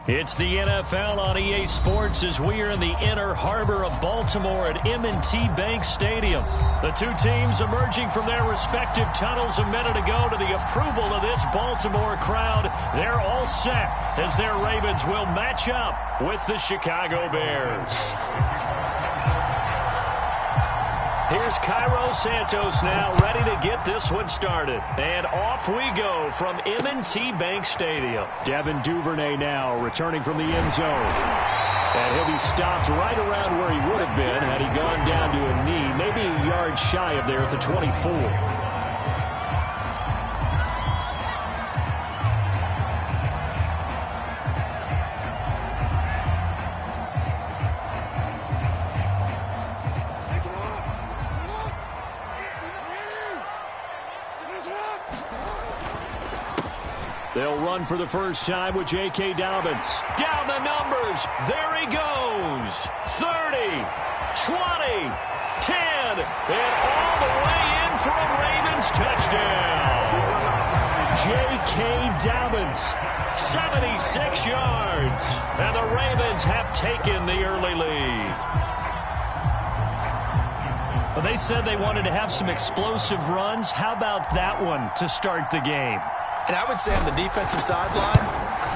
It's the NFL on EA Sports as we are in the inner harbor of Baltimore at M&T Bank Stadium. The two teams emerging from their respective tunnels a minute ago to the approval of this Baltimore crowd. They're all set as their Ravens will match up with the Chicago Bears. Here's Cairo Santos now ready to get this one started. And off we go from M&T Bank Stadium. Devin Duvernay now returning from the end zone. And he'll be stopped right around where he would have been had he gone down to a knee, maybe a yard shy of there at the 24. They'll run for the first time with J.K. Dobbins. Down the numbers. There he goes. 30, 20, 10, and all the way in for a Ravens touchdown. J.K. Dobbins, 76 yards. And the Ravens have taken the early lead. Well, they said they wanted to have some explosive runs. How about that one to start the game? And I would say on the defensive sideline,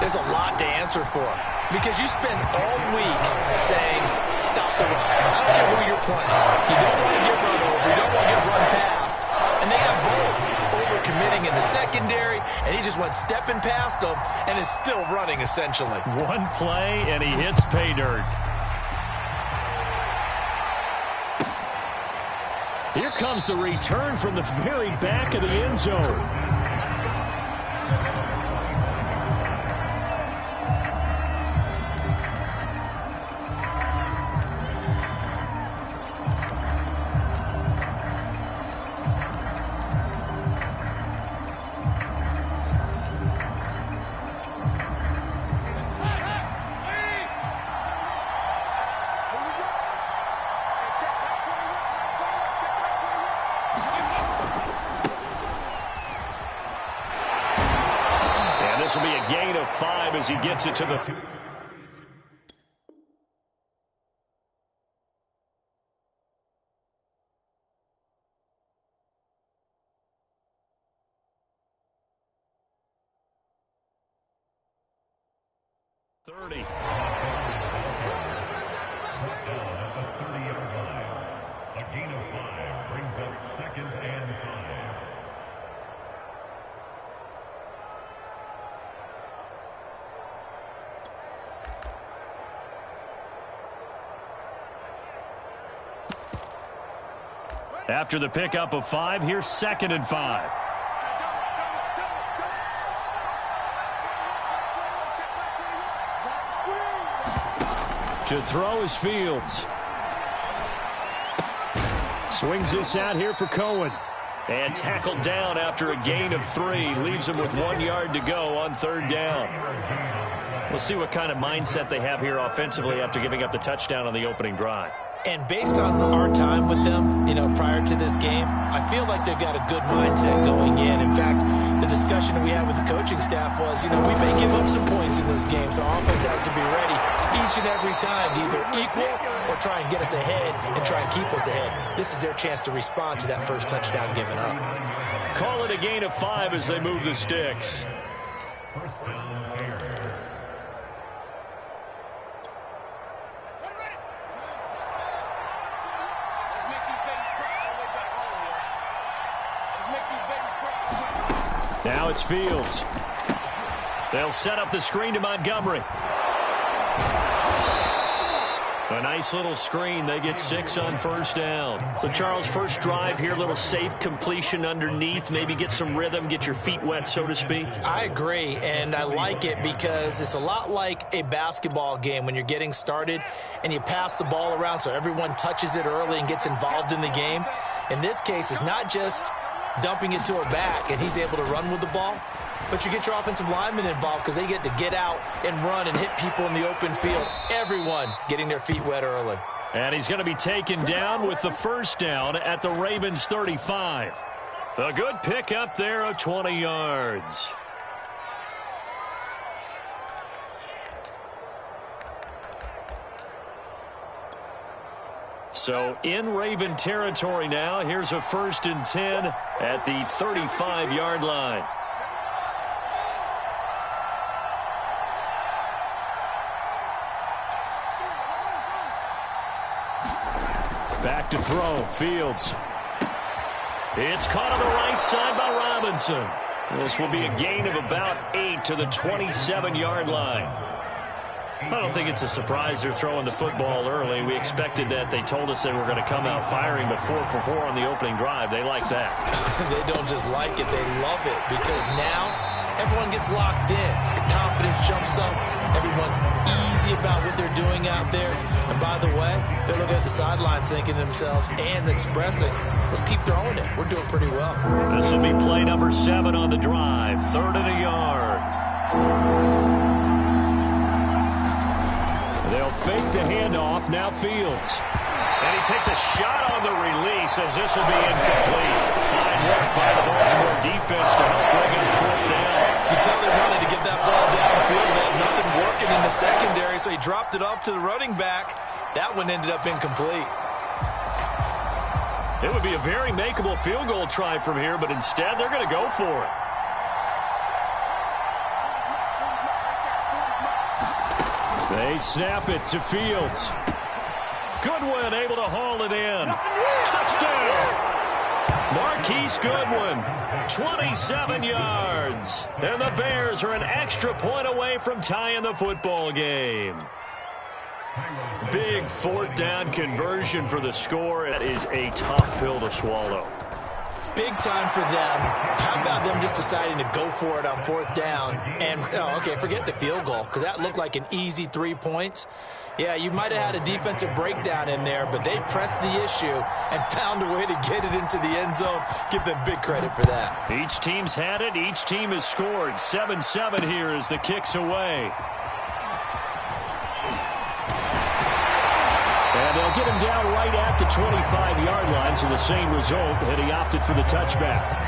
there's a lot to answer for. Because you spend all week saying, stop the run. I don't care who you're playing. You don't want to get run over. You don't want to get run past. And they have both overcommitting in the secondary, and he just went stepping past them and is still running, essentially. One play, and he hits pay dirt. Here comes the return from the very back of the end zone. This will be a gain of 5 as he gets it to the 30. A gain of 5 brings up 2nd and 5. After the pickup of 5, here's 2nd and 5. To throw is Fields. Swings this out here for Cohen. And tackled down after a gain of 3. Leaves him with 1 yard to go on 3rd down. We'll see what kind of mindset they have here offensively after giving up the touchdown on the opening drive. And based on our time with them, prior to this game, I feel like they've got a good mindset going in. In fact, the discussion that we had with the coaching staff was, we may give up some points in this game, so our offense has to be ready each and every time to either equal or try and get us ahead and try and keep us ahead. This is their chance to respond to that first touchdown given up. Call it a gain of 5 as they move the sticks. First down, Bears. Now it's Fields. They'll set up the screen to Montgomery. A nice little screen. They get 6 on 1st down. So, Charles, first drive here, little safe completion underneath. Maybe get some rhythm, get your feet wet, so to speak. I agree, and I like it because it's a lot like a basketball game when you're getting started and you pass the ball around so everyone touches it early and gets involved in the game. In this case, it's not just dumping it to a back and he's able to run with the ball, but you get your offensive linemen involved because they get to get out and run and hit people in the open field. Everyone getting their feet wet early. And he's going to be taken down with the 1st down at the Ravens 35. A good pickup there of 20 yards. So in Raven territory now. Here's a 1st and 10 at the 35-yard line. Back to throw. Fields. It's caught on the right side by Robinson. This will be a gain of about 8 to the 27-yard line. I don't think it's a surprise they're throwing the football early. We expected that. They told us they were going to come out firing, but 4 for 4 on the opening drive. They like that. They don't just like it, they love it, because now everyone gets locked in. Your confidence jumps up. Everyone's easy about what they're doing out there. And by the way, they're looking at the sideline thinking to themselves and expressing, let's keep throwing it. We're doing pretty well. This will be play number 7 on the drive. 3rd and a yard. They'll fake the handoff. Now Fields. And he takes a shot on the release as this will be incomplete. Fine work by the Baltimore defense to help bring up 4th down. You can tell they wanted to get that ball downfield. They had nothing working in the secondary, so he dropped it off to the running back. That one ended up incomplete. It would be a very makeable field goal try from here, but instead they're going to go for it. They snap it to Fields. Goodwin able to haul it in. Touchdown! Marquise Goodwin, 27 yards. And the Bears are an extra point away from tying the football game. Big 4th down conversion for the score. That is a tough pill to swallow. Big time for them. How about them just deciding to go for it on 4th down? And, okay, forget the field goal, because that looked like an easy 3 points. Yeah, you might have had a defensive breakdown in there, but they pressed the issue and found a way to get it into the end zone. Give them big credit for that. Each team's had it. Each team has scored. 7-7 here as the kick's away. And they'll get him down right at the 25-yard line, so the same result, and he opted for the touchback.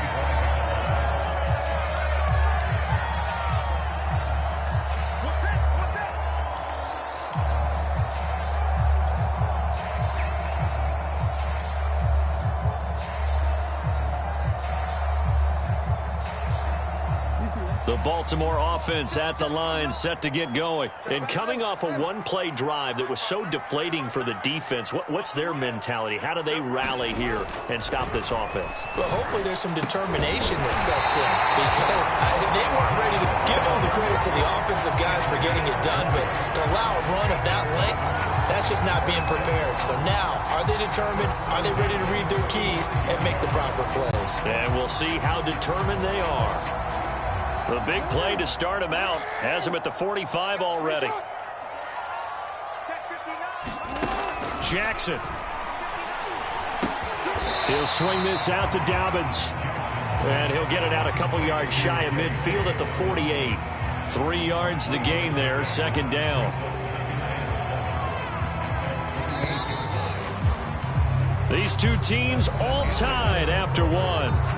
The Baltimore offense at the line, set to get going. And coming off a one-play drive that was so deflating for the defense, what's their mentality? How do they rally here and stop this offense? Well, hopefully there's some determination that sets in, because they weren't ready to give all the credit to the offensive guys for getting it done, but to allow a run of that length, that's just not being prepared. So now, are they determined? Are they ready to read their keys and make the proper plays? And we'll see how determined they are. The big play to start him out has him at the 45 already. Jackson. He'll swing this out to Dobbins. And he'll get it out a couple yards shy of midfield at the 48. 3 yards the gain there, 2nd down. These two teams all tied after one.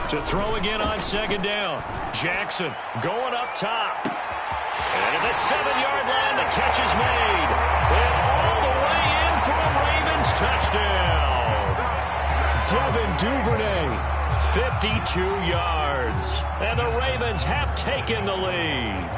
To throw again on 2nd down. Jackson going up top. And at the 7-yard line, the catch is made. And all the way in for a Ravens touchdown. Devin Duvernay, 52 yards. And the Ravens have taken the lead.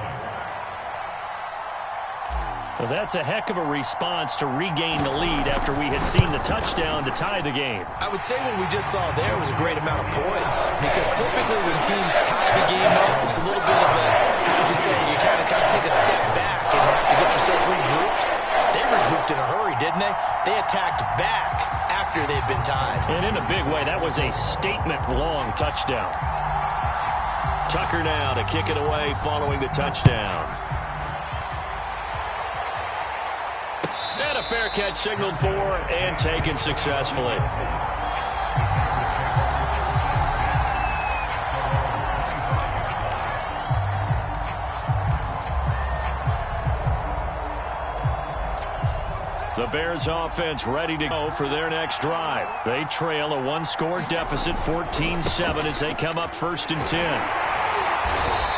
Well, that's a heck of a response to regain the lead after we had seen the touchdown to tie the game. I would say what we just saw there was a great amount of poise, because typically when teams tie the game up, it's a little bit of a, how would you say, you kind of take a step back and have to get yourself regrouped. They regrouped in a hurry, didn't they? They attacked back after they'd been tied. And in a big way, that was a statement-long touchdown. Tucker now to kick it away following the touchdown. And a fair catch signaled for and taken successfully. The Bears offense ready to go for their next drive. They trail a one-score deficit, 14-7, as they come up 1st and 10.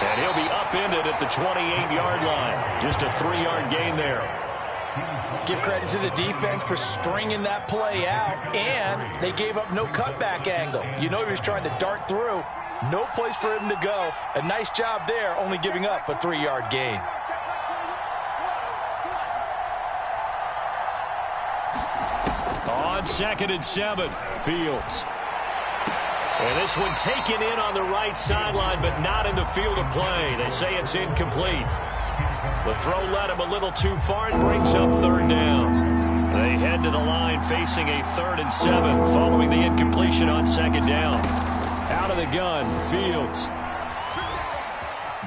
And he'll be upended at the 28-yard line. Just a 3-yard gain there. Give credit to the defense for stringing that play out, and they gave up no cutback angle. You know he was trying to dart through. No place for him to go. A nice job there, only giving up a 3-yard gain. On 2nd and 7, Fields. And this one taken in on the right sideline, but not in the field of play. They say it's incomplete. The throw led him a little too far and brings up 3rd down. They head to the line facing a 3rd and 7 following the incompletion on 2nd down. Out of the gun, Fields.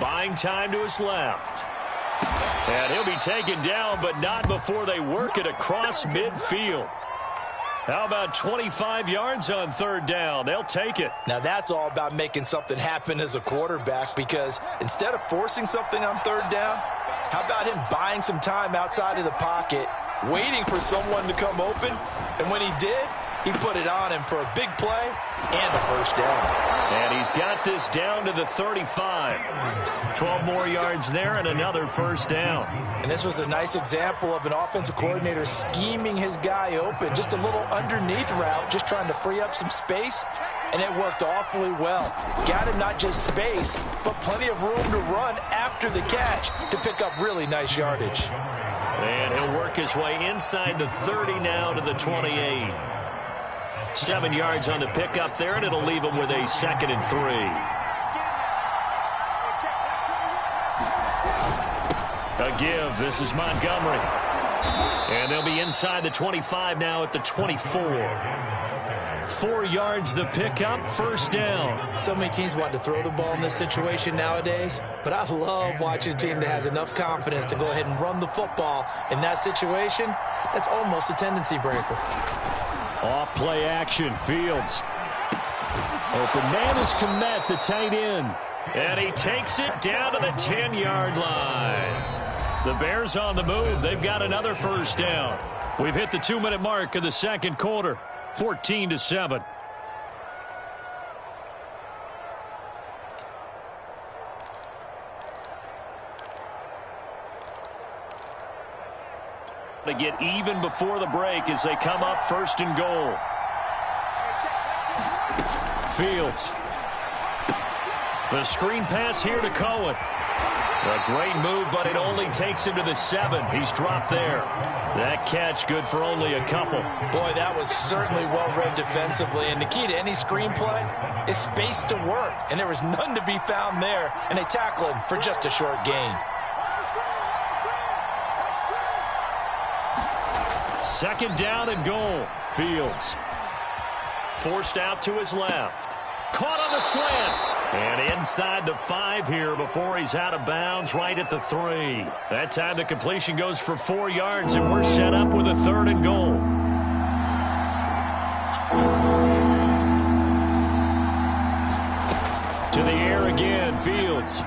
Buying time to his left. And he'll be taken down, but not before they work it across midfield. How about 25 yards on 3rd down? They'll take it. Now that's all about making something happen as a quarterback, because instead of forcing something on 3rd down, how about him buying some time outside of the pocket, waiting for someone to come open, and when he did, he put it on him for a big play and a 1st down. And he's got this down to the 35. 12 more yards there and another 1st down. And this was a nice example of an offensive coordinator scheming his guy open. Just a little underneath route, just trying to free up some space, and it worked awfully well. Got him not just space, but plenty of room to run after the catch to pick up really nice yardage. And he'll work his way inside the 30 now to the 28. 7 yards on the pickup there, and it'll leave him with a 2nd and 3. A give. This is Montgomery. And they'll be inside the 25 now at the 24. 4 yards the pickup, 1st down. So many teams want to throw the ball in this situation nowadays, but I love watching a team that has enough confidence to go ahead and run the football. In that situation, that's almost a tendency breaker. Off play action, Fields. Open man is Kmet, the tight end. And he takes it down to the 10-yard line. The Bears on the move. They've got another 1st down. We've hit the 2-minute mark of the 2nd quarter. 14-7. To get even before the break as they come up 1st and goal. Fields. The screen pass here to Cohen. A great move, but it only takes him to the 7. He's dropped there. That catch good for only a couple. Boy, that was certainly well-read defensively, and the key to any screenplay is space to work, and there was none to be found there, and they tackle him for just a short gain. 2nd down and goal. Fields. Forced out to his left. Caught on the slant. And inside the 5 here before he's out of bounds right at the 3. That time the completion goes for 4 yards, and we're set up with a 3rd and goal. To the air again, Fields.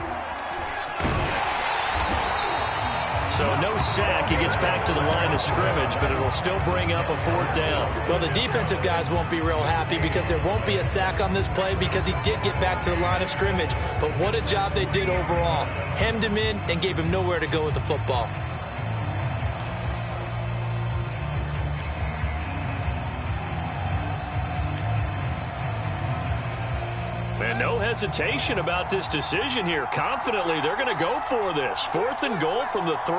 So no sack. He gets back to the line of scrimmage, but it'll still bring up a 4th down. Well, the defensive guys won't be real happy because there won't be a sack on this play because he did get back to the line of scrimmage. But what a job they did overall. Hemmed him in and gave him nowhere to go with the football. And no hesitation about this decision here. Confidently, they're going to go for this. 4th and goal from the 3.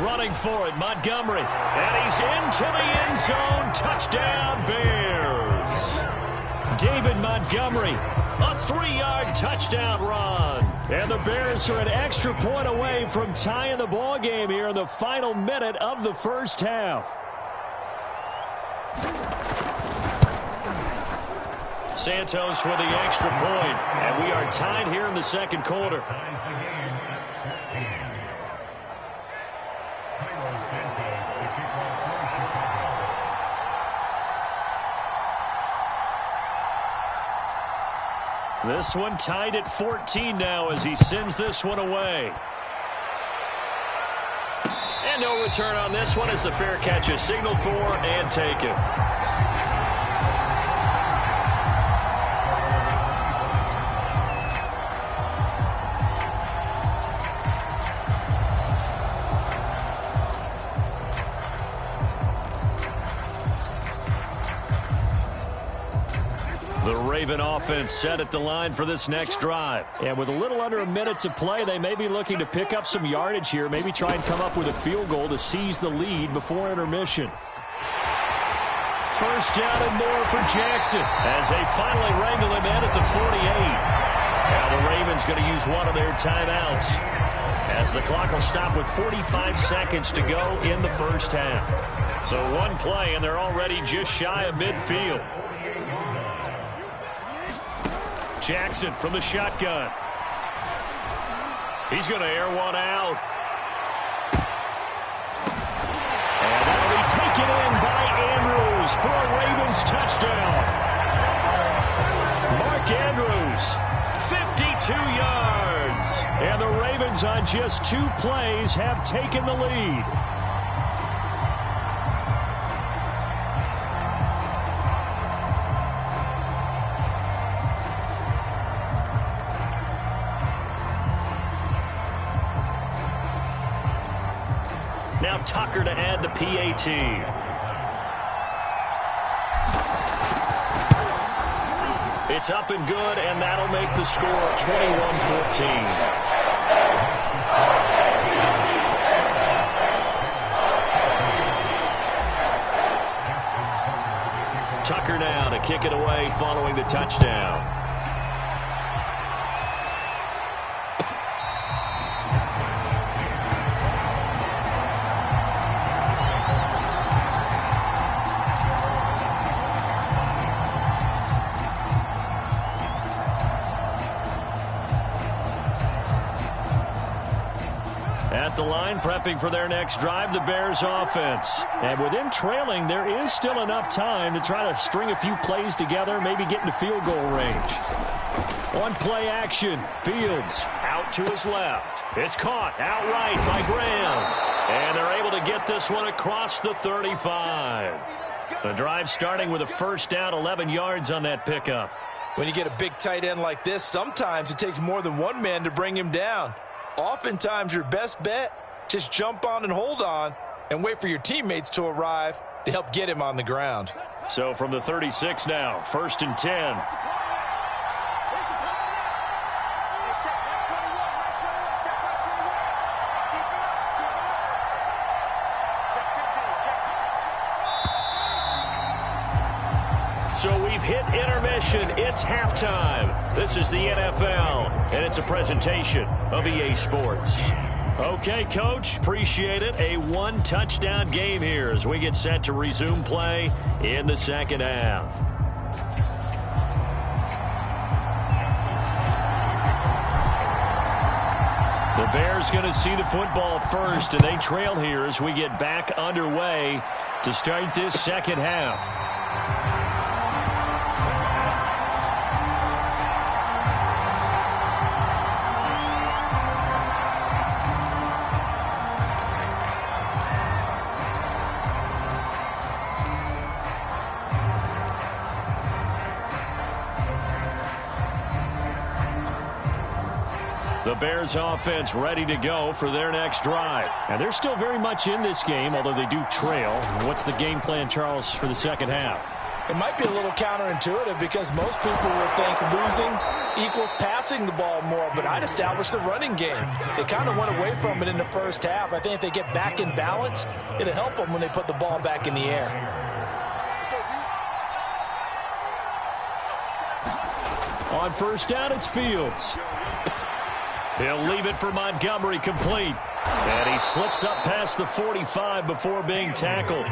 Running for it, Montgomery. And he's into the end zone. Touchdown, Bears. David Montgomery, a 3-yard touchdown run. And the Bears are an extra point away from tying the ball game here in the final minute of the 1st half. Santos with the extra point, and we are tied here in the 2nd quarter. This one tied at 14 now as he sends this one away. And no return on this one as the fair catch is signaled for and taken. The Raven offense set at the line for this next drive. And with a little under a minute to play, they may be looking to pick up some yardage here, maybe try and come up with a field goal to seize the lead before intermission. First down and more for Jackson as they finally wrangle him in at the 48. Now the Ravens going to use one of their timeouts as the clock will stop with 45 seconds to go in the first half. So one play and they're already just shy of midfield. Jackson from the shotgun. He's going to air one out. And that'll be taken in by Andrews for a Ravens touchdown. Mark Andrews, 52 yards. And the Ravens on just 2 plays have taken the lead. Now Tucker to add the PAT. It's up and good, and that'll make the score 21-14. Tucker now to kick it away following the touchdown. At the line, prepping for their next drive, the Bears offense. And with them trailing, there is still enough time to try to string a few plays together, maybe get into field goal range. One play action. Fields out to his left. It's caught outright by Graham. And they're able to get this one across the 35. The drive starting with a first down, 11 yards on that pickup. When you get a big tight end like this, sometimes it takes more than one man to bring him down. Oftentimes, your best bet, just jump on and hold on and wait for your teammates to arrive to help get him on the ground. So from the 36 now, 1st and 10. So we've hit intermission. It's halftime. This is the NFL, and it's a presentation of EA Sports. Okay, Coach, appreciate it. A one-touchdown game here as we get set to resume play in the second half. The Bears going to see the football first, and they trail here as we get back underway to start this second half. The Bears offense ready to go for their next drive. And they're still very much in this game, although they do trail. What's the game plan, Charles, for the second half? It might be a little counterintuitive because most people would think losing equals passing the ball more, but I'd establish the running game. They kind of went away from it in the first half. I think if they get back in balance, it'll help them when they put the ball back in the air. On first down, it's Fields. He'll leave it for Montgomery complete. And he slips up past the 45 before being tackled.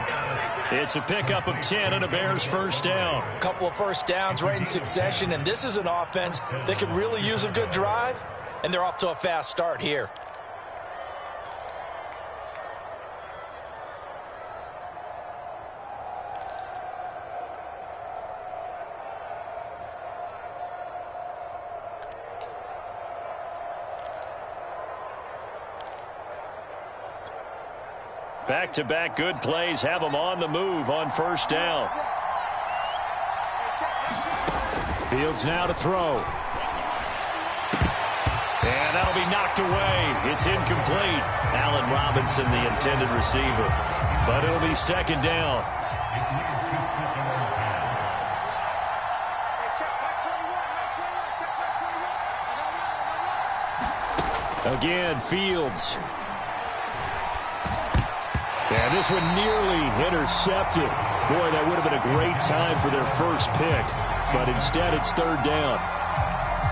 It's a pickup of 10 and a Bears first down. A couple of first downs right in succession, and this is an offense that could really use a good drive, and they're off to a fast start here. Back-to-back good plays have them on the move on first down. Fields now to throw. And that'll be knocked away. It's incomplete. Allen Robinson, the intended receiver. But it'll be second down. Again, Fields. And this one nearly intercepted. Boy, that would have been a great time for their first pick. But instead, it's third down.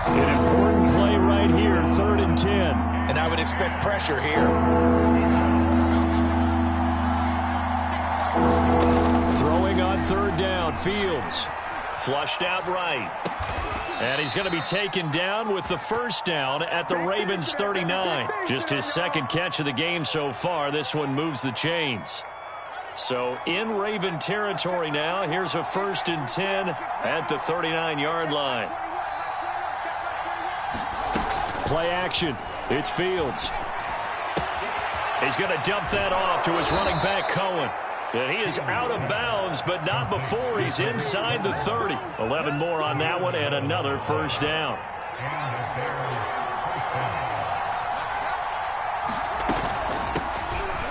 An important play right here, 3rd and 10. And I would expect pressure here. Throwing on third down, Fields. Flushed out right. And he's going to be taken down with the first down at the Ravens' 39. Just his second catch of the game so far. This one moves the chains. So in Raven territory now. Here's a 1st and 10 at the 39-yard line. Play action. It's Fields. He's going to dump that off to his running back, Cohen. And he is out of bounds, but not before he's inside the 30. 11 more on that one, and another first down.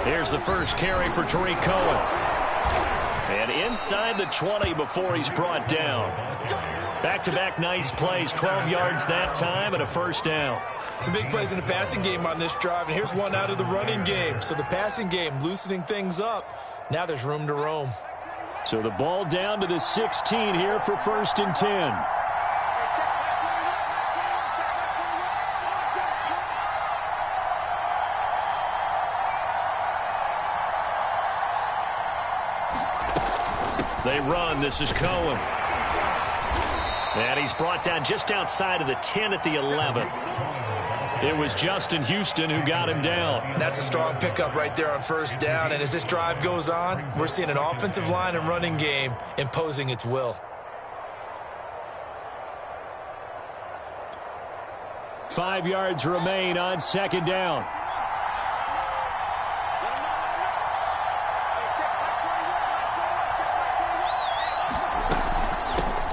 Here's the first carry for Tariq Cohen. And inside the 20 before he's brought down. Back-to-back nice plays, 12 yards that time, and a first down. Some big plays in the passing game on this drive, and here's one out of the running game. So the passing game loosening things up. Now there's room to roam. So the ball down to the 16 here for 1st and 10. They run. This is Cohen. And he's brought down just outside of the 10 at the 11. It was Justin Houston who got him down. That's a strong pickup right there on first down. And as this drive goes on, we're seeing an offensive line and running game imposing its will. 5 yards remain on 2nd down.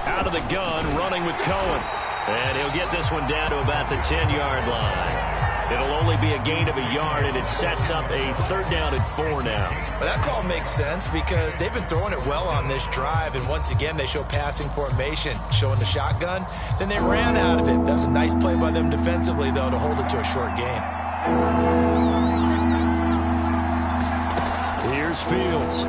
Out of the gun, running with Cohen. And he'll get this one down to about the 10-yard line. It'll only be a gain of a yard, and it sets up a 3rd down and 4 now. Well, that call makes sense because they've been throwing it well on this drive, and once again they show passing formation, showing the shotgun. Then they ran out of it. That's a nice play by them defensively, though, to hold it to a short gain. Here's Fields.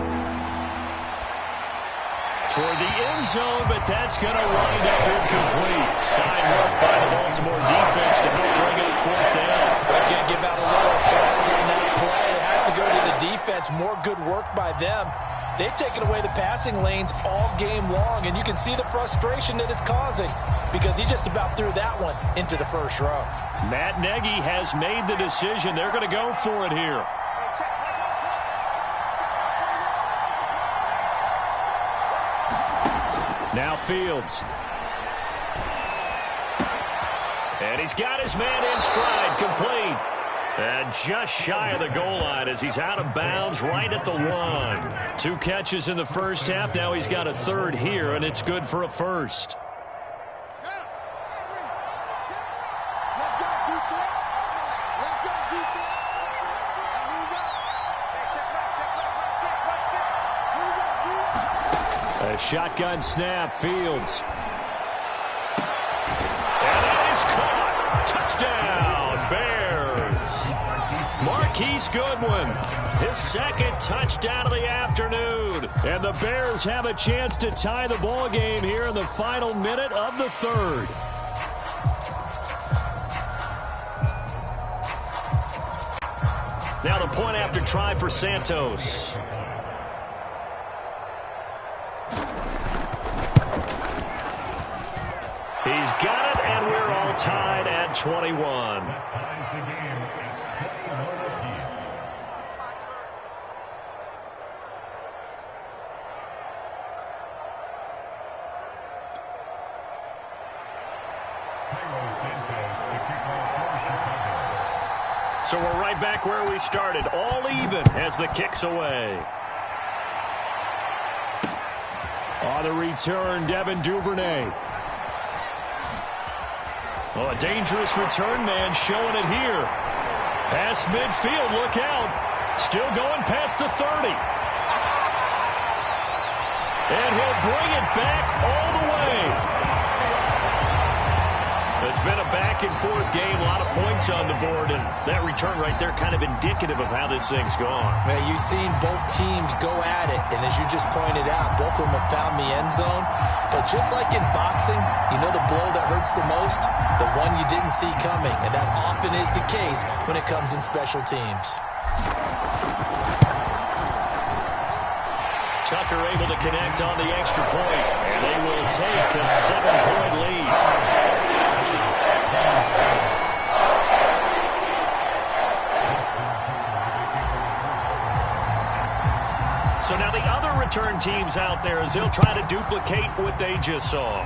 Toward the end zone, but that's going to wind up incomplete. Fine work by the Baltimore defense to help bring up 4th down. I can't give out a little applause on that play. It has to go to the defense. More good work by them. They've taken away the passing lanes all game long, and you can see the frustration that it's causing because he just about threw that one into the first row. Matt Nagy has made the decision. They're going to go for it here. Now Fields. And he's got his man in stride, complete. And just shy of the goal line as he's out of bounds right at the 1. 2 catches in the first half. Now he's got a 3rd here, and it's good for a 1st. A shotgun snap, Fields. And that is caught. Touchdown, Bears. Marquise Goodwin, his 2nd touchdown of the afternoon. And the Bears have a chance to tie the ball game here in the final minute of the 3rd. Now the point after try for Santos. He's got it, and we're all tied at 21. So we're right back where we started, all even as the kick's away. On the return, Devin Duvernay. Oh, a dangerous return man showing it here. Past midfield, look out. Still going past the 30. And he'll bring it back all the way. It's been a back-and-forth game, a lot of points on the board, and that return right there kind of indicative of how this thing's gone. Man, you've seen both teams go at it, and as you just pointed out, both of them have found the end zone. But just like in boxing, you know the blow that hurts the most? The one you didn't see coming, and that often is the case when it comes in special teams. Tucker able to connect on the extra point, and they will take a 7-point lead. So now the other return teams out there as they'll try to duplicate what they just saw.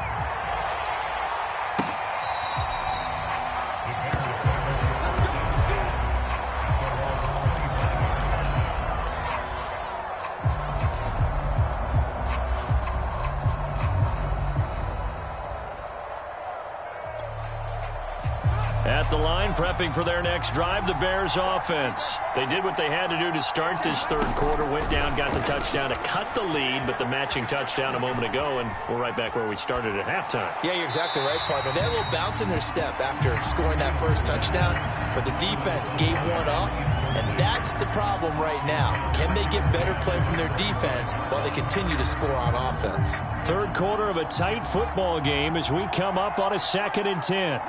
At the line, prepping for their next drive, the Bears offense. They did what they had to do to start this third quarter, went down, got the touchdown to cut the lead, but the matching touchdown a moment ago, and we're right back where we started at halftime. Yeah, you're exactly right, partner. They had a little bounce in their step after scoring that first touchdown, but the defense gave one up, and that's the problem right now. Can they get better play from their defense while they continue to score on offense? Third quarter of a tight football game as we come up on a 2nd and 10.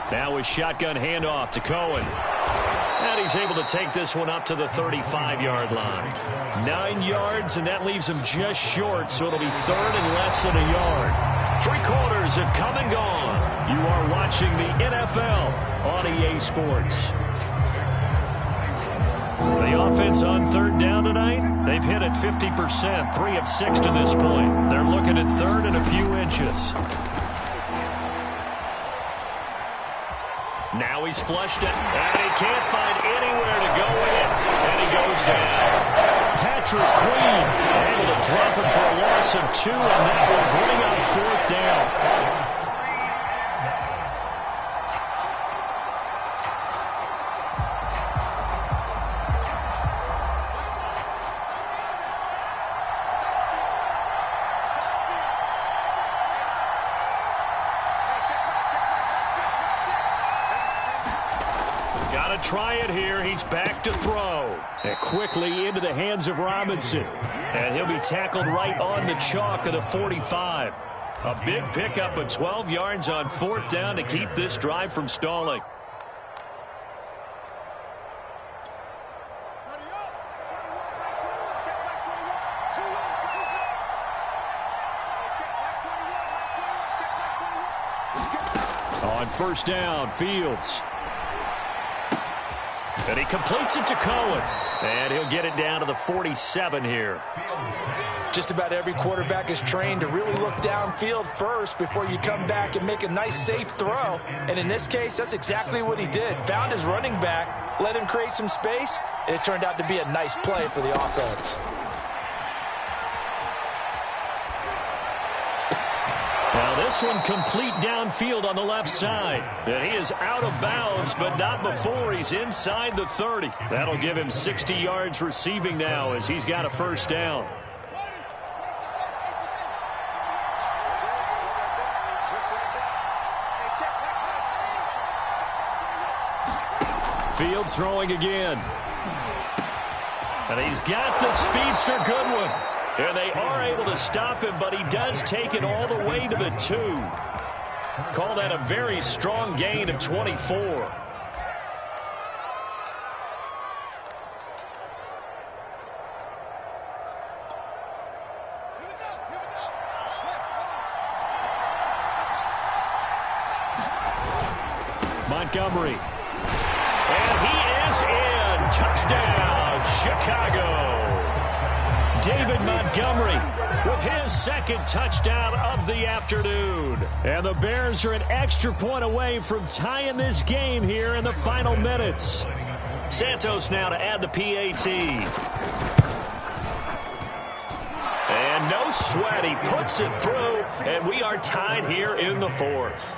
Now a shotgun handoff to Cohen. And he's able to take this one up to the 35-yard line. 9 yards, and that leaves him just short, so it'll be third and less than a yard. 3 quarters have come and gone. You are watching the NFL on EA Sports. The offense on third down tonight, they've hit it 50%, 3 of 6 to this point. They're looking at third and a few inches. Now he's flushed it, and he can't find anywhere to go with it, and he goes down. Patrick Queen able to drop him for a loss of 2, and that will bring up 4th down. Try it here. He's back to throw. And quickly into the hands of Robinson. And he'll be tackled right on the chalk of the 45. A big pickup of 12 yards on 4th down to keep this drive from stalling. On 1st down, Fields. And he completes it to Cohen. And he'll get it down to the 47 here. Just about every quarterback is trained to really look downfield first before you come back and make a nice, safe throw. And in this case, that's exactly what he did. Found his running back, let him create some space, and it turned out to be a nice play for the offense. Now this one complete downfield on the left side. And he is out of bounds, but not before he's inside the 30. That'll give him 60 yards receiving now as he's got a 1st down. Fields throwing again. And he's got the speedster Goodwin. And they are able to stop him, but he does take it all the way to the 2. Call that a very strong gain of 24. Montgomery. And he is in. Touchdown, Chicago. David Montgomery with his second touchdown of the afternoon. And the Bears are an extra point away from tying this game here in the final minutes. Santos now to add the PAT. And no sweat, he puts it through, and we are tied here in the fourth.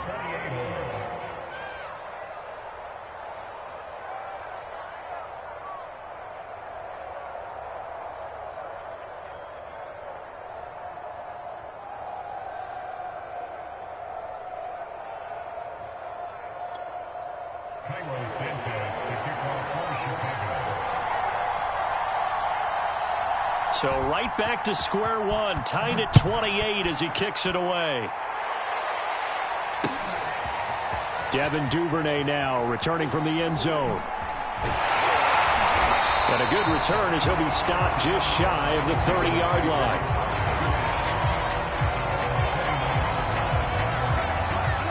So right back to square one, tied at 28 as he kicks it away. Devin Duvernay now returning from the end zone. And a good return as he'll be stopped just shy of the 30-yard line.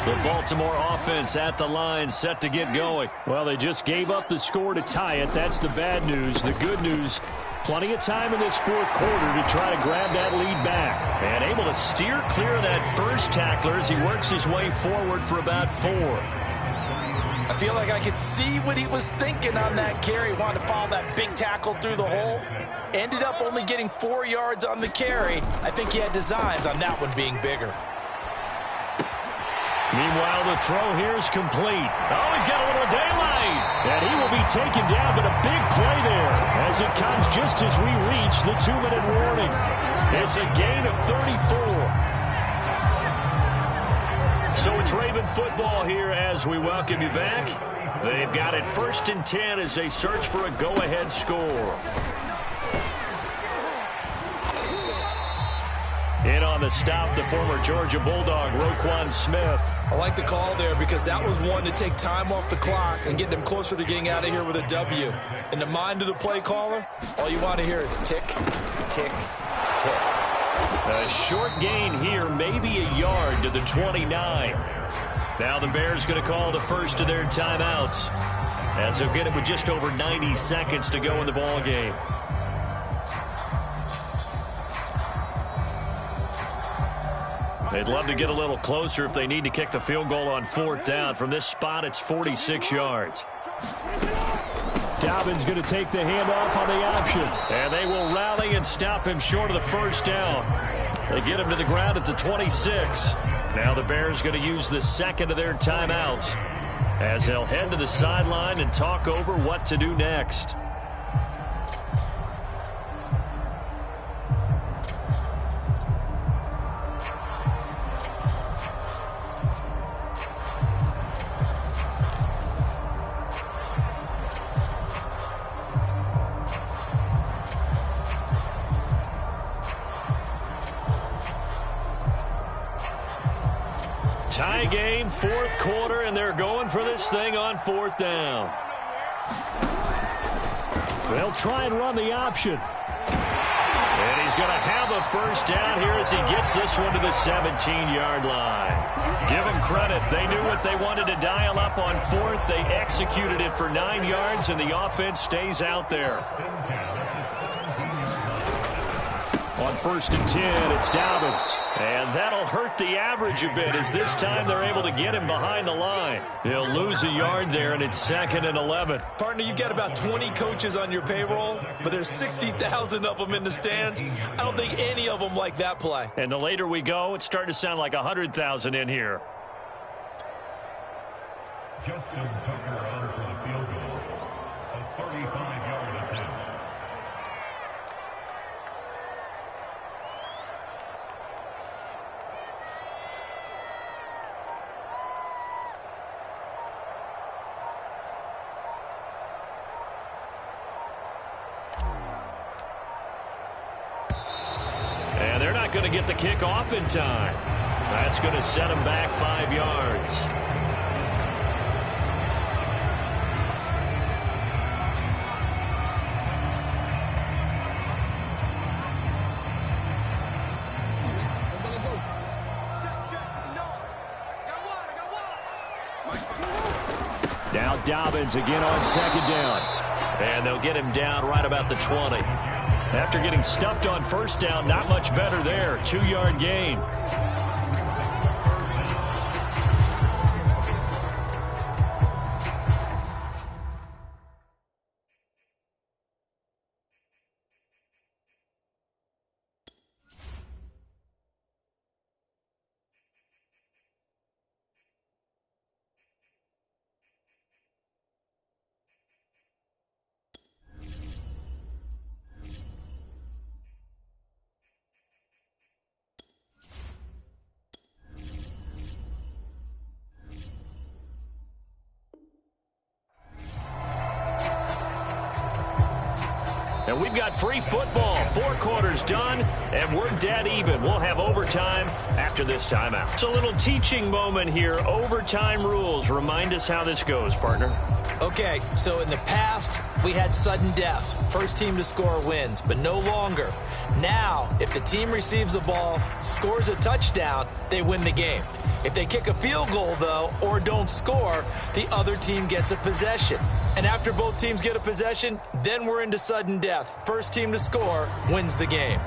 The Baltimore offense at the line, set to get going. Well, they just gave up the score to tie it. That's the bad news. The good news, plenty of time in this fourth quarter to try to grab that lead back. And able to steer clear of that first tackler as he works his way forward for about 4. I feel like I could see what he was thinking on that carry. Wanted to follow that big tackle through the hole. Ended up only getting 4 yards on the carry. I think he had designs on that one being bigger. Meanwhile, the throw here is complete. Oh, he's got a little daylight. And he will be taken down, but a big play there as it comes just as we reach the 2-minute warning. It's a gain of 34. So it's Raven football here as we welcome you back. They've got it 1st and 10 as they search for a go-ahead score. In on the stop, the former Georgia Bulldog, Roquan Smith. I like the call there because that was one to take time off the clock and get them closer to getting out of here with a W. In the mind of the play caller, all you want to hear is tick, tick, tick. A short gain here, maybe a yard to the 29. Now the Bears going to call the first of their timeouts as they'll get it with just over 90 seconds to go in the ball game. They'd love to get a little closer if they need to kick the field goal on 4th down. From this spot, it's 46 yards. Dobbins going to take the handoff on the option. And they will rally and stop him short of the first down. They get him to the ground at the 26. Now the Bears going to use the second of their timeouts as they'll head to the sideline and talk over what to do next. Tie game, 4th quarter, and they're going for this thing on 4th down. They'll try and run the option. And he's going to have a first down here as he gets this one to the 17-yard line. Give them credit. They knew what they wanted to dial up on 4th. They executed it for 9 yards, and the offense stays out there. On 1st and 10, it's Dobbins. And that'll hurt the average a bit as this time they're able to get him behind the line. He'll lose a yard there, and it's 2nd and 11. Partner, you got about 20 coaches on your payroll, but there's 60,000 of them in the stands. I don't think any of them like that play. And the later we go, it's starting to sound like 100,000 in here. Justin Tucker on for the field goal. A 35-yard attempt. And they're not going to get the kick off in time. That's going to set them back 5 yards. Now Dobbins again on 2nd down. And they'll get him down right about the 20. After getting stuffed on first down, not much better there. 2-yard gain. And we've got free football. 4 quarters done, and we're dead even. We'll have overtime after this timeout. It's a little teaching moment here. Overtime rules. Remind us how this goes, partner. Okay, so in the past, we had sudden death. First team to score wins, but no longer. Now, if the team receives the ball, scores a touchdown, they win the game. If they kick a field goal, though, or don't score, the other team gets a possession. And after both teams get a possession, then we're into sudden death. First team to score wins the game.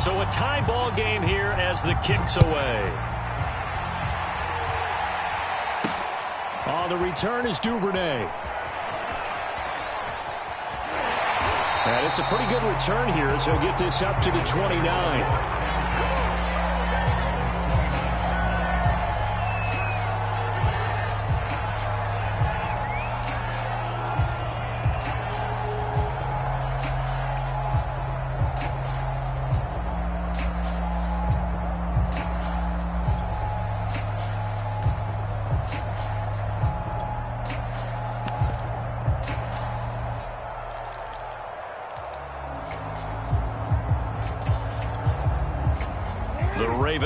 So a tie ball game here as the kick's away. On the return is Duvernay. And it's a pretty good return here as he'll get this up to the 29.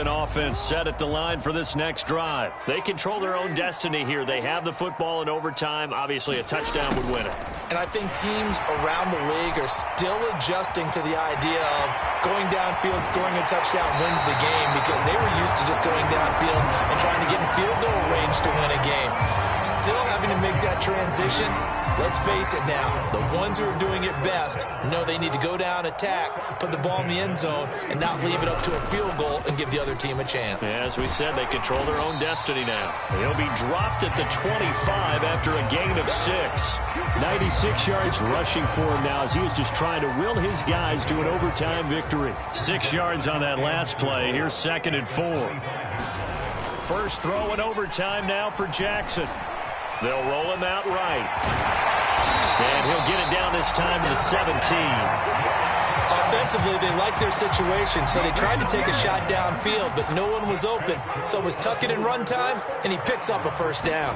Offense set at the line for this next drive. They control their own destiny here. They have the football in overtime. Obviously, a touchdown would win it. And I think teams around the league are still adjusting to the idea of going downfield, scoring a touchdown wins the game, because they were used to just going downfield and trying to get in field goal range to win a game. Still having to make that transition. Let's face it now, the ones who are doing it best know they need to go down, attack, put the ball in the end zone, and not leave it up to a field goal and give the other team a chance. Yeah, as we said, they control their own destiny now. He'll be dropped at the 25 after a gain of 6. 96 yards rushing for him now as he is just trying to will his guys to an overtime victory. 6 yards on that last play. Here's 2nd and 4. First throw in overtime now for Jackson. They'll roll him out right. And he'll get it down this time to the 17. Offensively, they like their situation, so they tried to take a shot downfield, but no one was open. So it was tuck it and run time, and he picks up a first down.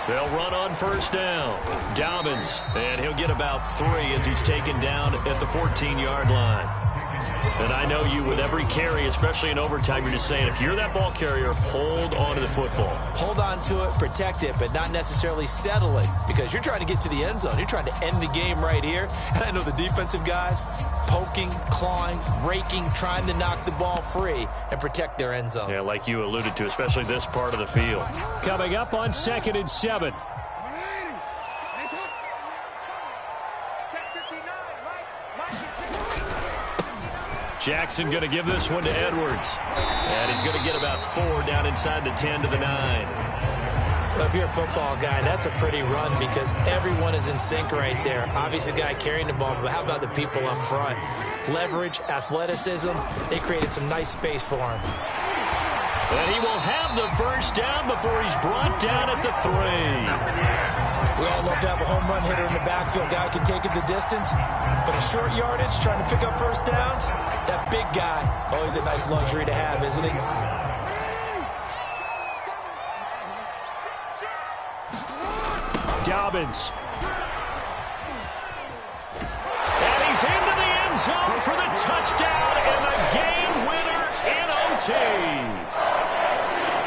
They'll run on first down. Dobbins, and he'll get about 3 as he's taken down at the 14-yard line. And I know you, with every carry, especially in overtime, you're just saying, if you're that ball carrier, hold on to the football. Hold on to it, protect it, but not necessarily settle it, because you're trying to get to the end zone. You're trying to end the game right here. And I know the defensive guys poking, clawing, raking, trying to knock the ball free and protect their end zone. Yeah, like you alluded to, especially this part of the field. Coming up on 2nd and 7. Jackson going to give this one to Edwards. And he's going to get about 4 down inside the 10 to the 9. Well, if you're a football guy, that's a pretty run because everyone is in sync right there. Obviously, the guy carrying the ball, but how about the people up front? Leverage, athleticism, they created some nice space for him. And he will have the first down before he's brought down at the 3. We all love to have a home run hitter in the backfield. Guy can take it the distance, but a short yardage, trying to pick up first downs, that big guy, always a nice luxury to have, isn't he? Dobbins. And he's into the end zone for the touchdown and the game winner in OT.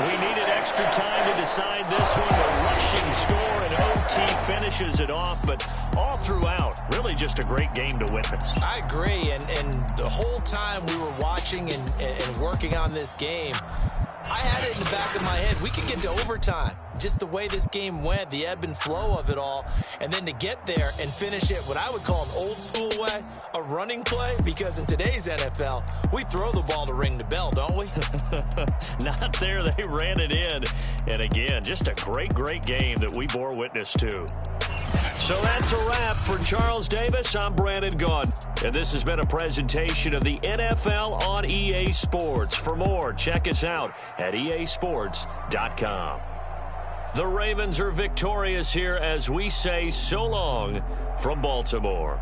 We needed extra time to decide this one. The rushing score and OT finishes it off, but all all throughout. Really just a great game to witness. I agree, and the whole time we were watching and working on this game, I had it in the back of my head. We could get to overtime. Just the way this game went, the ebb and flow of it all, and then to get there and finish it what I would call an old school way, a running play, because in today's NFL, we throw the ball to ring the bell, don't we? Not there. They ran it in. And again, just a great, great game that we bore witness to. So that's a wrap for Charles Davis. I'm Brandon Gunn. And this has been a presentation of the NFL on EA Sports. For more, check us out at easports.com. The Ravens are victorious here as we say so long from Baltimore.